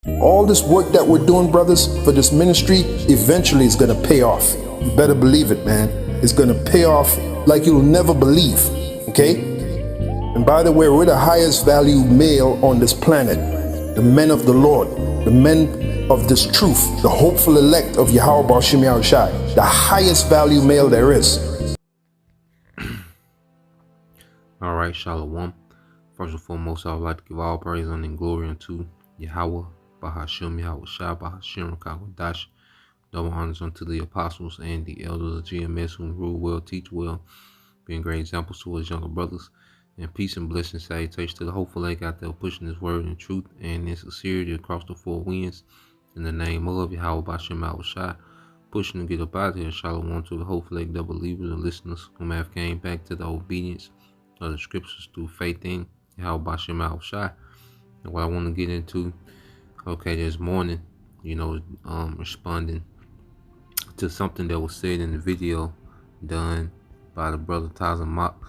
All this work that we're doing, brothers, for this ministry, eventually is going to pay off. You better believe it, man. It's going to pay off like you'll never believe, okay? And by the way, we're the highest value male on this planet. The men of the Lord, the men of this truth, the hopeful elect of Yahweh Bashim Yahushai, the highest value male there is. All right, Shalom. First and foremost, I would like to give all praise and glory unto Yahweh, Bahashim Yahushai, Bahashim Rakawadash. Double honors unto the apostles and the elders of GMS who rule well, teach well, being great examples to his younger brothers. And peace and blessing salutations to the hopeful lake out there pushing his word in truth and in sincerity across the four winds. In the name of Yahweh Bahashim Yahushai, pushing to get up out here. Shalom to the hopeful lake, the believers and listeners who may have came back to the obedience of the scriptures through faith in Yahweh Bahashim Yahushai. And what I want to get into, this morning, responding to something that was said in the video done by the brother Taza Mock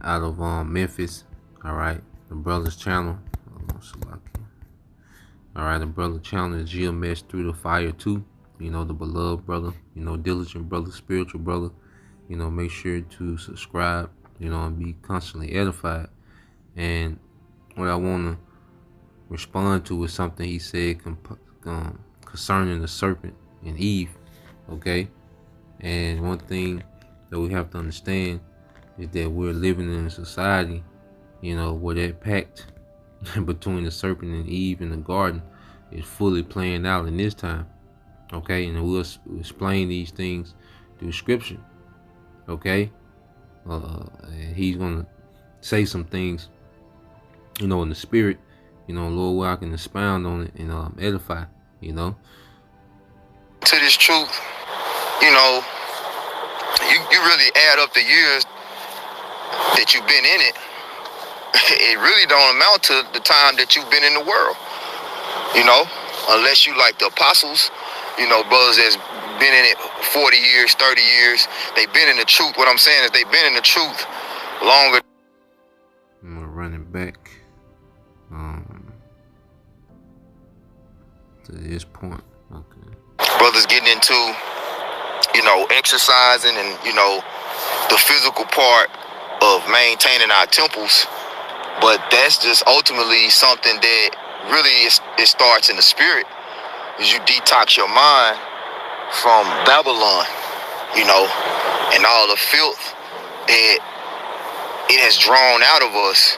out of Memphis. All right, the brother's channel. All right, the brother channel is GMS Through the Fire 2. The beloved brother, diligent brother, spiritual brother. Make sure to subscribe, and be constantly edified. And what I want to respond to is something he said concerning the serpent and Eve. Okay, and one thing that we have to understand is that we're living in a society, where that pact between the serpent and Eve in the garden is fully playing out in this time. Okay, and we'll explain these things through scripture. Okay, and he's gonna say some things, in the spirit, Lord, where I can expound on it and edify, To this truth, you really add up the years that you've been in it. It really don't amount to the time that you've been in the world, unless you like the apostles, brothers that's been in it 40 years, 30 years. They've been in the truth. What I'm saying is they've been in the truth longer. I'm gonna run it back to this point. Okay. Brothers getting into, exercising and, the physical part of maintaining our temples. But that's just ultimately something that really it starts in the spirit. Is you detox your mind from Babylon, and all the filth that it has drawn out of us.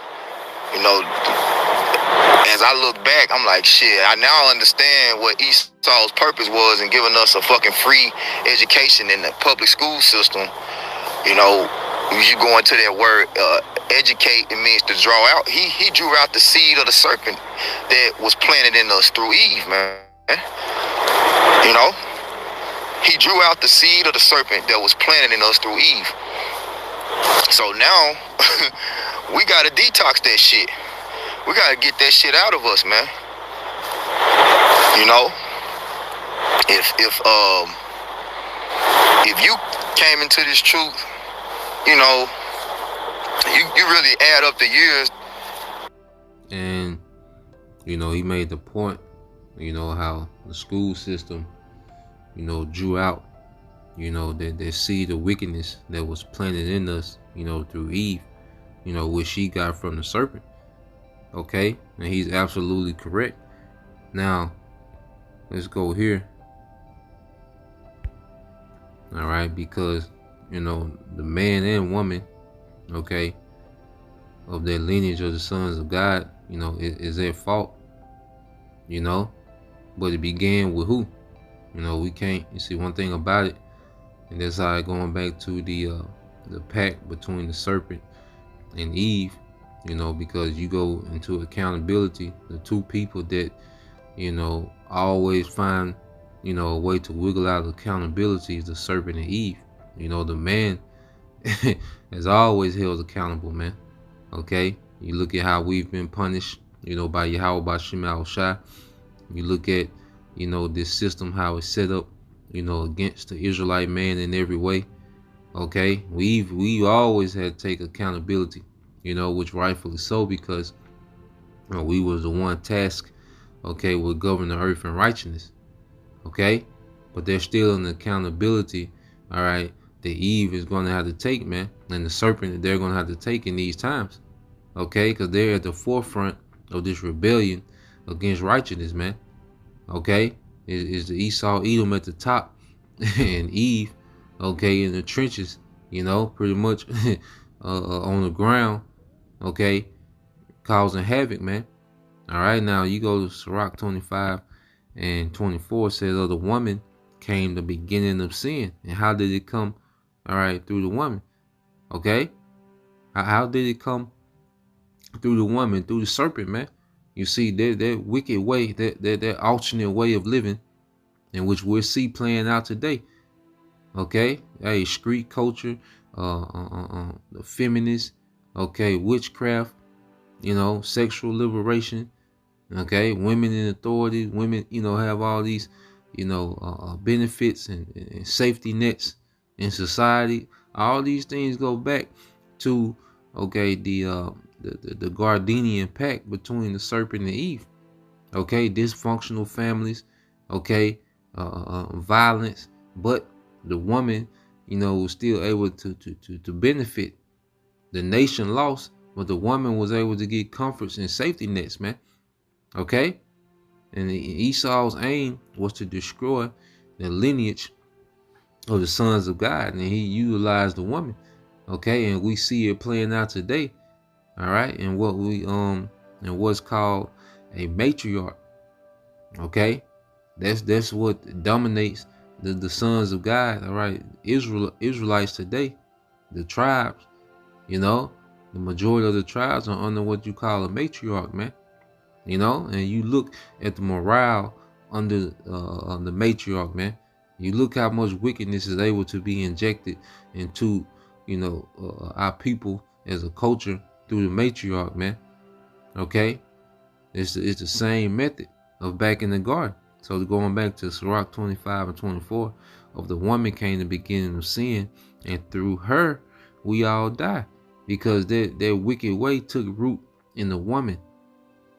As I look back, I'm like, shit, I now understand what Esau's purpose was in giving us a fucking free education in the public school system. You go into that word, educate, it means to draw out. He drew out the seed of the serpent that was planted in us through Eve, man. He drew out the seed of the serpent that was planted in us through Eve. So now, we gotta detox that shit. We gotta get that shit out of us, man. If you came into this truth, you really add up the years. And he made the point, how the school system, drew out, that seed of wickedness that was planted in us, through Eve, which she got from the serpent. Okay, and he's absolutely correct. Now, let's go here. All right, because, the man and woman, okay, of their lineage of the sons of God, is their fault, but it began with who? We can't, you see, one thing about it, and that's how going back to the pact between the serpent and Eve, because you go into accountability, the two people that, always find, a way to wiggle out of accountability is the serpent and Eve. The man is always held accountable, man. Okay? You look at how we've been punished, by Yahweh Bahashim Yahushai. You look at, this system, how it's set up, against the Israelite man in every way. Okay? We always had to take accountability, which rightfully so, because we was the one tasked, okay, will govern the earth in righteousness, okay? But there's still an accountability, all right, that Eve is going to have to take, man, and the serpent that they're going to have to take in these times, okay? Because they're at the forefront of this rebellion against righteousness, man, okay? Is the Esau Edom at the top and Eve, okay, in the trenches, you know, pretty much on the ground, okay, causing havoc, man. All right, now you go to Sirach 25 and 24 says, "Of the woman came the beginning of sin." And how did it come? All right, through the woman. Okay, how did it come through the woman? Through the serpent, man. You see that wicked way, that alternate way of living, in which we'll see playing out today. Okay, hey, street culture, the feminists, okay, witchcraft, you know, sexual liberation, okay, women in authority, women, you know, have all these, you know, benefits and safety nets in society. All these things go back to, okay, the Gardenian pact between the serpent and Eve. Okay, dysfunctional families, okay, violence, but the woman, you know, was still able to benefit. The nation lost, but the woman was able to get comforts and safety nets, man. Okay? And Esau's aim was to destroy the lineage of the sons of God, and he utilized the woman. Okay, and we see it playing out today. All right, and what we and what's called a matriarch. Okay, that's what dominates the sons of God. All right, Israelites today, the tribes, you know, the majority of the tribes are under what you call a matriarch, man. You know, and you look at the morale under the matriarch, man. You look how much wickedness is able to be injected into, you know, our people as a culture through the matriarch, man. Okay, it's the same method of back in the garden. So going back to Sirach 25 and 24, of the woman came the beginning of sin, and through her we all die, because their wicked way took root in the woman.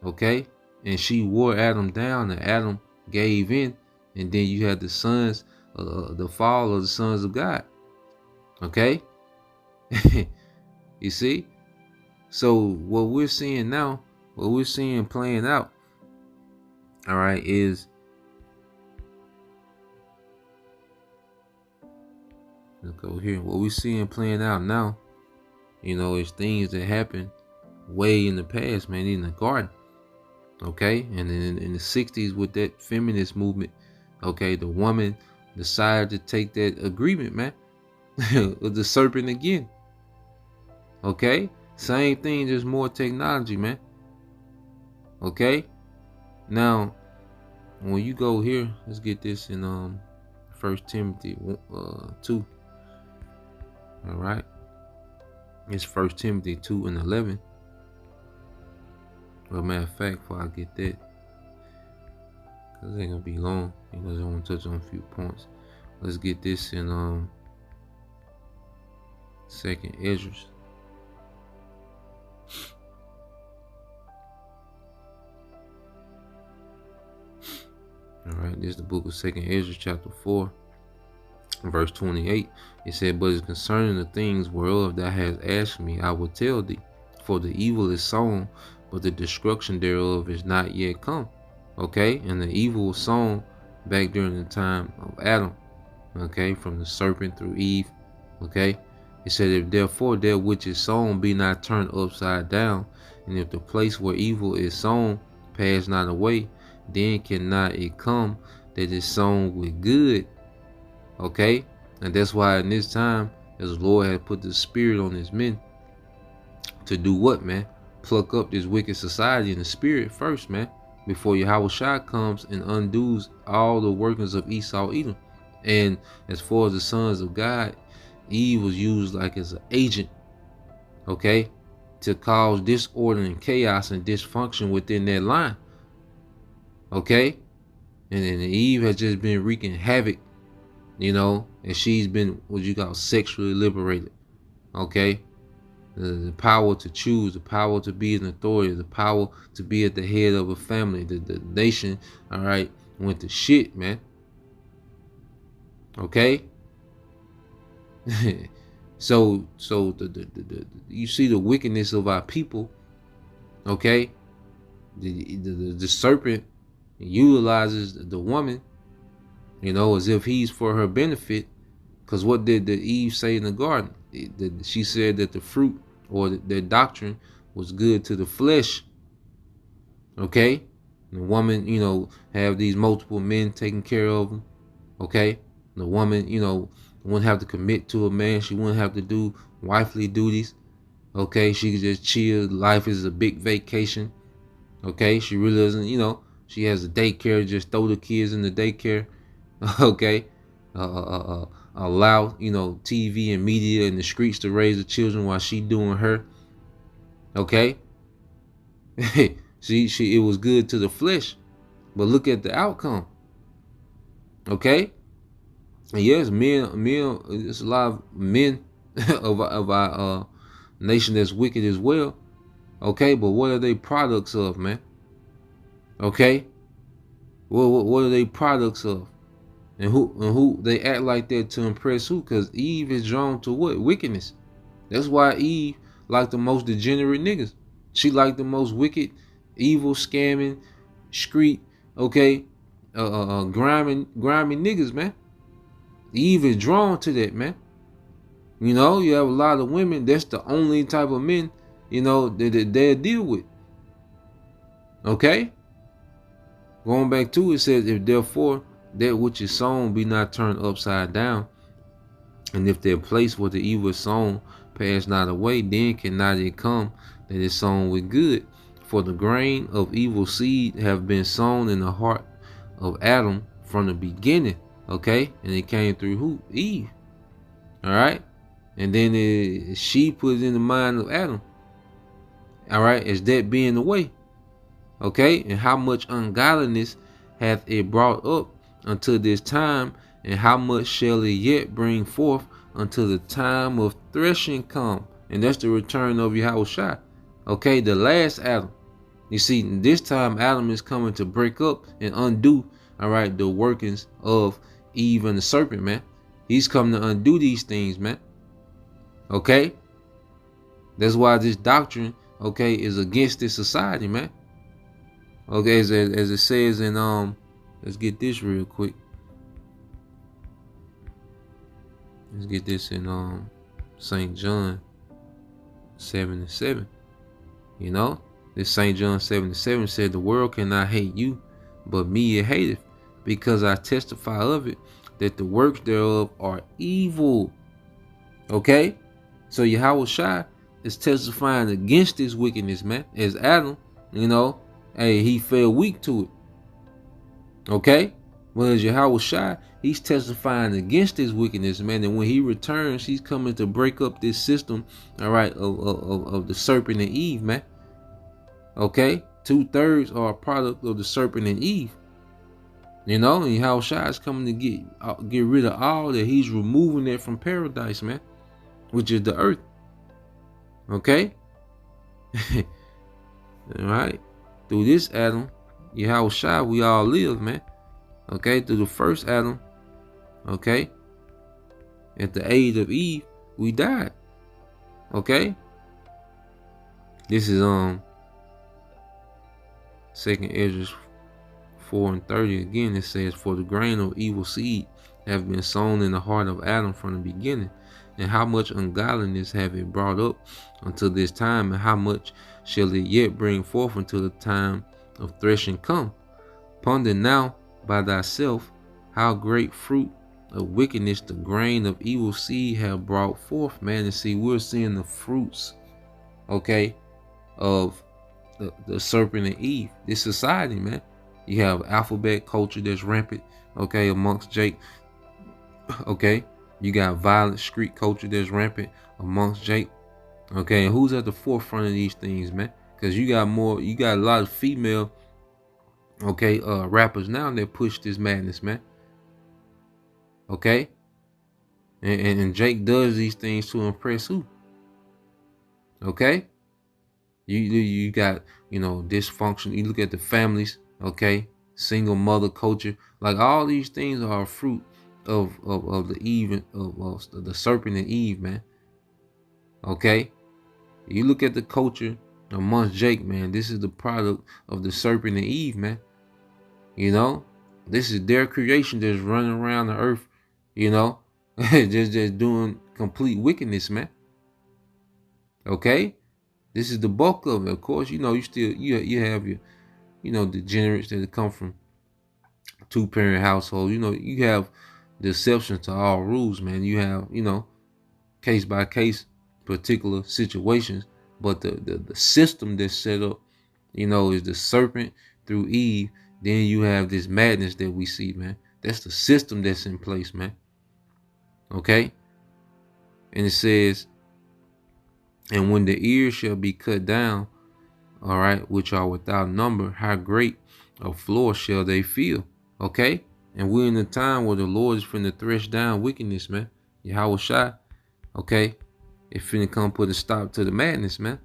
Okay, and she wore Adam down, and Adam gave in, and then you had the sons, the fall of the sons of God. Okay, you see. So what we're seeing now, what we're seeing playing out, all right, is let's go here. What we're seeing playing out now, you know, is things that happened way in the past, man, in the garden. Okay, and then in the 60s with that feminist movement, okay, the woman decided to take that agreement, man, with the serpent again. Okay, same thing, just more technology, man. Okay, now when you go here, let's get this in 1 Timothy 2. All right, it's 1 Timothy 2 and 11. Well, matter of fact, before I get that, because it ain't gonna be long, because I want to touch on a few points. Let's get this in 2nd Esdras. All right, this is the book of 2nd Esdras, chapter 4, verse 28. It said, "But as concerning the things whereof thou hast asked me, I will tell thee. For the evil is sown, but the destruction thereof is not yet come." Okay, and the evil was sown back during the time of Adam. Okay, from the serpent through Eve. Okay, it said, "If therefore that which is sown be not turned upside down, and if the place where evil is sown pass not away, then cannot it come that is sown with good." Okay, and that's why in this time, as the Lord had put the spirit on his men to do what, man? Pluck up this wicked society in the spirit first, man, before Yahushua comes and undoes all the workings of Esau Edom. And as far as the sons of God, Eve was used like as an agent, okay, to cause disorder and chaos and dysfunction within that line. Okay, and then Eve has just been wreaking havoc, you know, and she's been what you call sexually liberated. Okay, the power to choose, the power to be an authority, the power to be at the head of a family. The nation, all right, went to shit, man. Okay. So you see the wickedness of our people. Okay. The serpent utilizes the woman, as if he's for her benefit. Because what did the Eve say in the garden? She said that the fruit or their doctrine was good to the flesh. Okay? The woman, have these multiple men taking care of them. Okay? The woman, wouldn't have to commit to a man. She wouldn't have to do wifely duties. Okay? She could just chill. Life is a big vacation. Okay? She really doesn't, she has a daycare. Just throw the kids in the daycare. Okay? Allow TV and media and the streets to raise the children while she doing her. Okay. It was good to the flesh, but look at the outcome. Okay. And yes, men, there's a lot of men of our nation that's wicked as well. Okay, but what are they products of, man? Okay. What are they products of? And who they act like that to impress who? Because Eve is drawn to what? Wickedness. That's why Eve like the most degenerate niggas. She like the most wicked, evil, scamming, street, okay, grimy niggas, man. Eve is drawn to that, man. You have a lot of women. That's the only type of men, that they deal with. Okay. Going back to it, says, if therefore that which is sown be not turned upside down, and if their place where the evil is sown pass not away, then cannot it come that is sown with good. For the grain of evil seed have been sown in the heart of Adam from the beginning. Okay, and it came through who? Eve. All right, and then she put it in the mind of Adam. All right, as that being the way. Okay, and how much ungodliness hath it brought up until this time, and how much shall it yet bring forth until the time of threshing come? And that's the return of Yahushua. Okay, the last Adam. You see, this time Adam is coming to break up and undo, all right, the workings of Eve and the serpent, man. He's coming to undo these things, man. Okay? That's why this doctrine, okay, is against this society, man. Okay, as it says in let's get this real quick. Let's get this in St. John 7:7. This St. John 7:7 said, the world cannot hate you, but me it hateth, because I testify of it, that the works thereof are evil. Okay? So Yahushua is testifying against this wickedness, man. As Adam, hey, he fell weak to it. Okay? Whereas Yahushua, he's testifying against this wickedness, man. And when he returns, he's coming to break up this system, all right, of the serpent and Eve, man. Okay? 2/3 are a product of the serpent and Eve. And Yahushua is coming to get rid of all that. He's removing it from paradise, man, which is the earth. Okay? All right? Through this Adam, Yahushua, we all live, man. Okay, through the first Adam, okay, at the age of Eve, we died. Okay, this is 2nd Ezra 4:30 again. It says, for the grain of evil seed have been sown in the heart of Adam from the beginning, and how much ungodliness have it brought up until this time, and how much shall it yet bring forth until the time of threshing come? Ponder now by thyself how great fruit of wickedness the grain of evil seed have brought forth, man. And see, we're seeing the fruits, okay, of the serpent and Eve. This society, man. You have alphabet culture that's rampant, okay, amongst Jake. Okay, you got violent street culture that's rampant amongst Jake. Okay, and who's at the forefront of these things, man? Because you got a lot of female, okay, rappers now that push this madness, man. Okay, and Jake does these things to impress who? Okay, you got, you know, dysfunction. You look at the families. Okay, single mother culture. Like all these things are a fruit of the Eve of the serpent and Eve, man. Okay, you look at the culture amongst Jake, man. This is the product of the serpent and Eve, man. You know, this is their creation that's running around the earth. You know, just doing complete wickedness, man. Okay, this is the bulk of it. Of course, you know, you have your, you know, degenerates that come from 2-parent household. You know, you have the exceptions to all rules, man. You have, you know, case by case particular situations, but the system that's set up, you know, is the serpent through Eve. Then you have this madness that we see, man. That's the system that's in place, man. Okay, and it says, and when the ears shall be cut down, all right, which are without number, how great a floor shall they feel? Okay, and we're in a time where the Lord is finna thresh down wickedness, man. Yahweh Shai, okay, it finna come put a stop to the madness, man.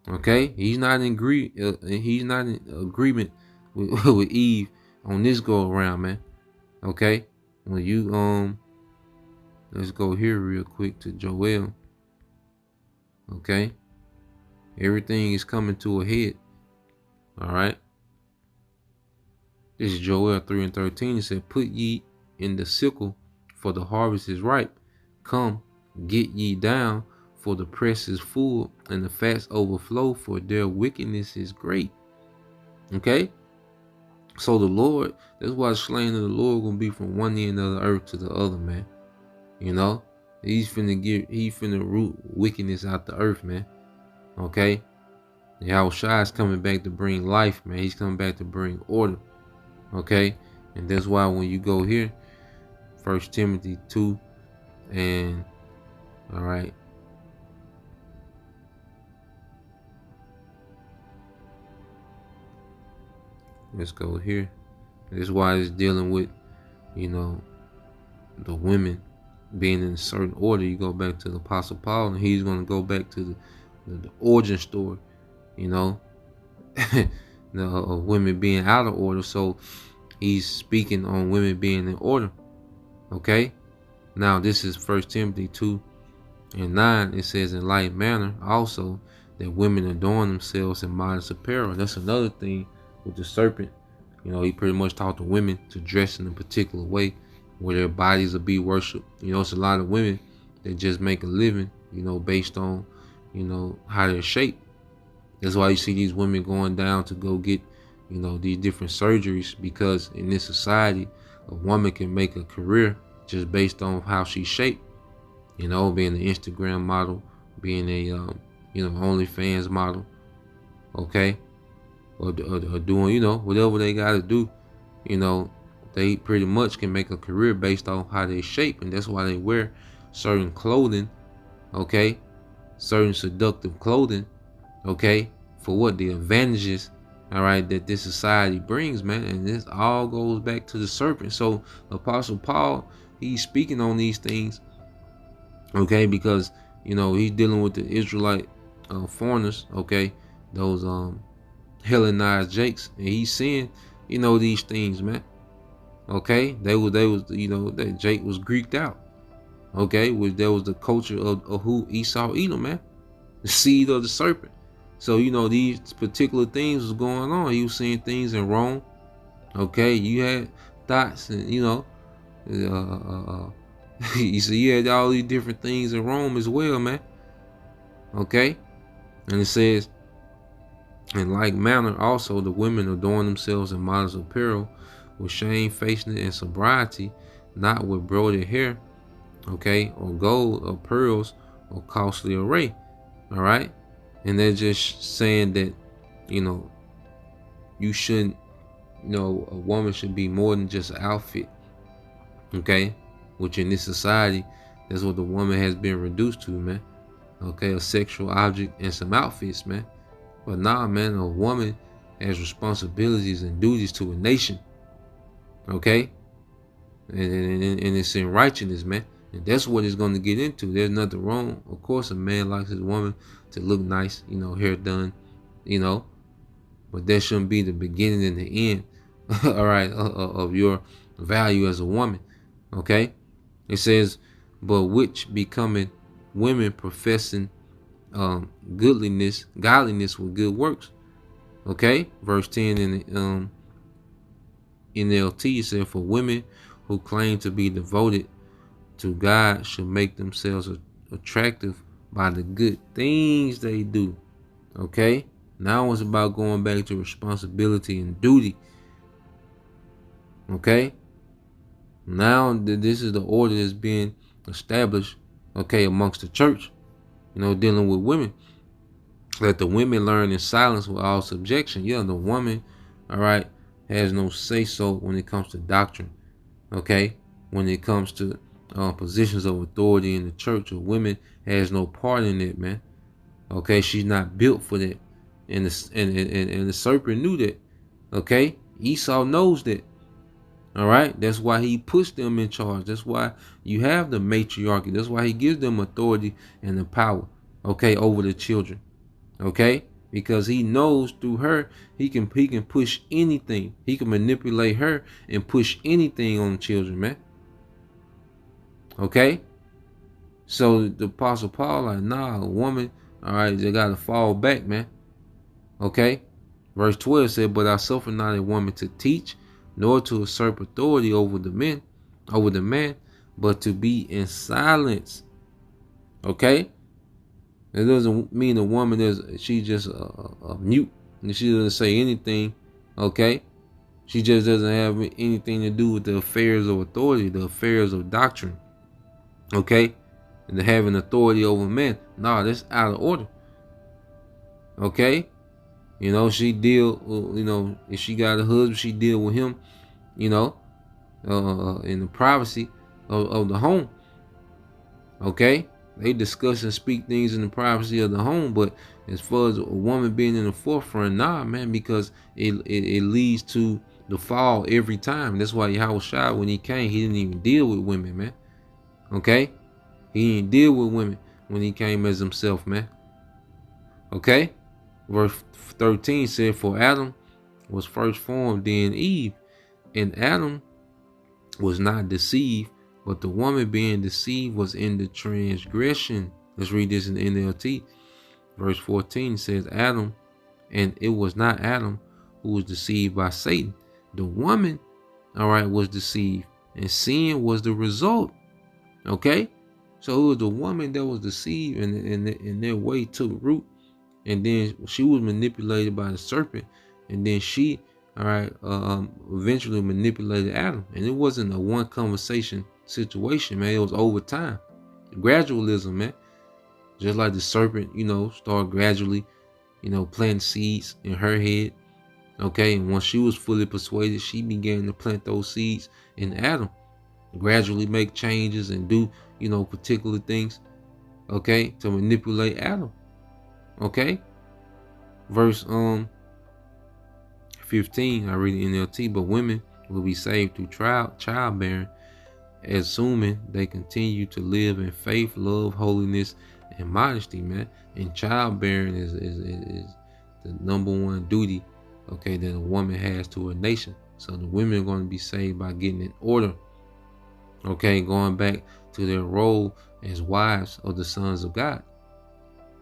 Okay, he's not in agreement with Eve on this go around, man. Okay, when you let's go here real quick to Joel. Okay, everything is coming to a head. All right, this is Joel 3:13. It said, "Put ye in the sickle, for the harvest is ripe. Come, get ye down, for the press is full, and the fats overflow, for their wickedness is great." Okay, so the Lord, that's why the slaying of the Lord gonna be from one end of the earth to the other, man. You know, he's finna root wickedness out the earth, man. Okay, Yahweh Shai is coming back to bring life, man. He's coming back to bring order. Okay, and that's why when you go here, 1 Timothy 2, and all right, let's go here. This is why it's dealing with, you know, the women being in a certain order. You go back to the Apostle Paul, and he's going to go back to the origin story, you know, the women being out of order. So he's speaking on women being in order. Okay, now this is 1 Timothy 2:9. It says, in like manner also that women adorn themselves in modest apparel. That's another thing with the serpent. You know, he pretty much taught the women to dress in a particular way where their bodies will be worshipped. You know, it's a lot of women that just make a living, you know, based on, you know, how they're shaped. That's why you see these women going down to go get, you know, these different surgeries, because in this society, a woman can make a career just based on how she's shaped. You know, being an Instagram model, being a, you know, OnlyFans model, okay, or doing, you know, whatever they got to do. You know, they pretty much can make a career based on how they shape, and that's why they wear certain clothing, okay, certain seductive clothing, okay, for what? The advantages, all right, that this society brings, man. And this all goes back to the serpent. So Apostle Paul, he's speaking on these things, okay, because, you know, he's dealing with the Israelite foreigners, okay, those Hellenized Jakes, and he's seeing, you know, these things, man. Okay, they was, you know, that Jake was Greeked out. Okay, there was the culture of who Esau Edom, man, the seed of the serpent. So, you know, these particular things was going on. He was seeing things in Rome. Okay, you had thoughts, and, you know, you see, you had all these different things in Rome as well, man. Okay, and it says, in like manner also the women adorn themselves in modest apparel, with shamefacedness and sobriety, not with broidered hair, okay, or gold or pearls or costly array. All right, and they're just saying that, you know, you shouldn't, you know, a woman should be more than just an outfit, okay, which in this society, that's what the woman has been reduced to, man. Okay, a sexual object and some outfits, man. But nah, man, a woman has responsibilities and duties to a nation. Okay, and it's in righteousness, man. And that's what it's going to get into. There's nothing wrong. Of course, a man likes his woman to look nice, hair done, but that shouldn't be the beginning and the end, all right, of your value as a woman. Okay? It says, but which becoming women professing godliness with good works. Okay? Verse 10 in the NLT said, for women who claim to be devoted to God should make themselves attractive by the good things they do. Okay? Now it's about going back to responsibility and duty. Okay? Now this is the order that's being established, okay, amongst the church, dealing with women. Let the women learn in silence with all subjection. Yeah, the woman, all right, has no say-so when it comes to doctrine. Okay? When it comes to positions of authority in the church, a woman has no part in it, man. Okay? She's not built for that. And the serpent knew that. Okay? Esau knows that. All right? That's why he puts them in charge. That's why you have the matriarchy. That's why he gives them authority and the power, okay, over the children. Okay? Because he knows through her, he can push anything. He can manipulate her and push anything on the children, man. Okay? So the Apostle Paul, like, nah, a woman, all right, they got to fall back, man. Okay? Verse 12 said, but I suffer not a woman to teach, nor to usurp authority over the man, but to be in silence. Okay? It doesn't mean a woman she's just a mute and she doesn't say anything. Okay? She just doesn't have anything to do with the affairs of authority, the affairs of doctrine. Okay? And having authority over men. Nah, that's out of order. Okay? She deal, if she got a husband, she deal with him, in the privacy of the home. Okay? They discuss and speak things in the privacy of the home, but as far as a woman being in the forefront, nah, man, because it leads to the fall every time. That's why Yahweh Shai, when he came, he didn't even deal with women, man. Okay? He didn't deal with women when he came as himself, man. Okay? Verse 13 said, for Adam was first formed, then Eve. And Adam was not deceived, but the woman being deceived was in the transgression. Let's read this in the NLT. Verse 14 says, Adam, and it was not Adam who was deceived by Satan. The woman, all right, was deceived, and sin was the result. Okay? So it was the woman that was deceived, and their way took root. And then she was manipulated by the serpent. And then she, all right, eventually manipulated Adam. And it wasn't a one conversation situation, man. It was over time. Gradualism, man. Just like the serpent, started gradually, planting seeds in her head. Okay. And once she was fully persuaded, she began to plant those seeds in Adam. Gradually make changes and do, particular things. Okay. To manipulate Adam. Okay, verse 15, I read the NLT, but women will be saved through childbearing, assuming they continue to live in faith, love, holiness, and modesty, man. And childbearing is the number one duty, okay, that a woman has to a nation. So the women are going to be saved by getting in order, okay, going back to their role as wives of the sons of God,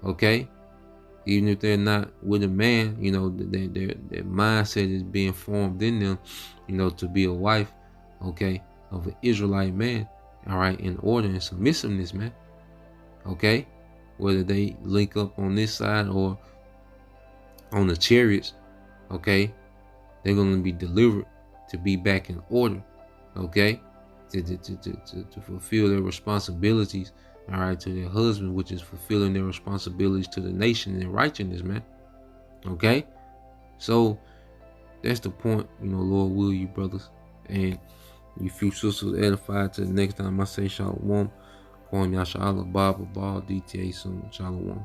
okay. Even if they're not with a man, their mindset is being formed in them, to be a wife, okay, of an Israelite man, all right, in order and submissiveness, man, okay, whether they link up on this side or on the chariots, okay, they're going to be delivered to be back in order, okay, to fulfill their responsibilities, all right, to their husband, which is fulfilling their responsibilities to the nation in righteousness, man. Okay? So that's the point, Lord will you, brothers. And you few sisters edified to the next time I say shalom. Kwam Yasha Allah, Baba, DTA soon. Shalom.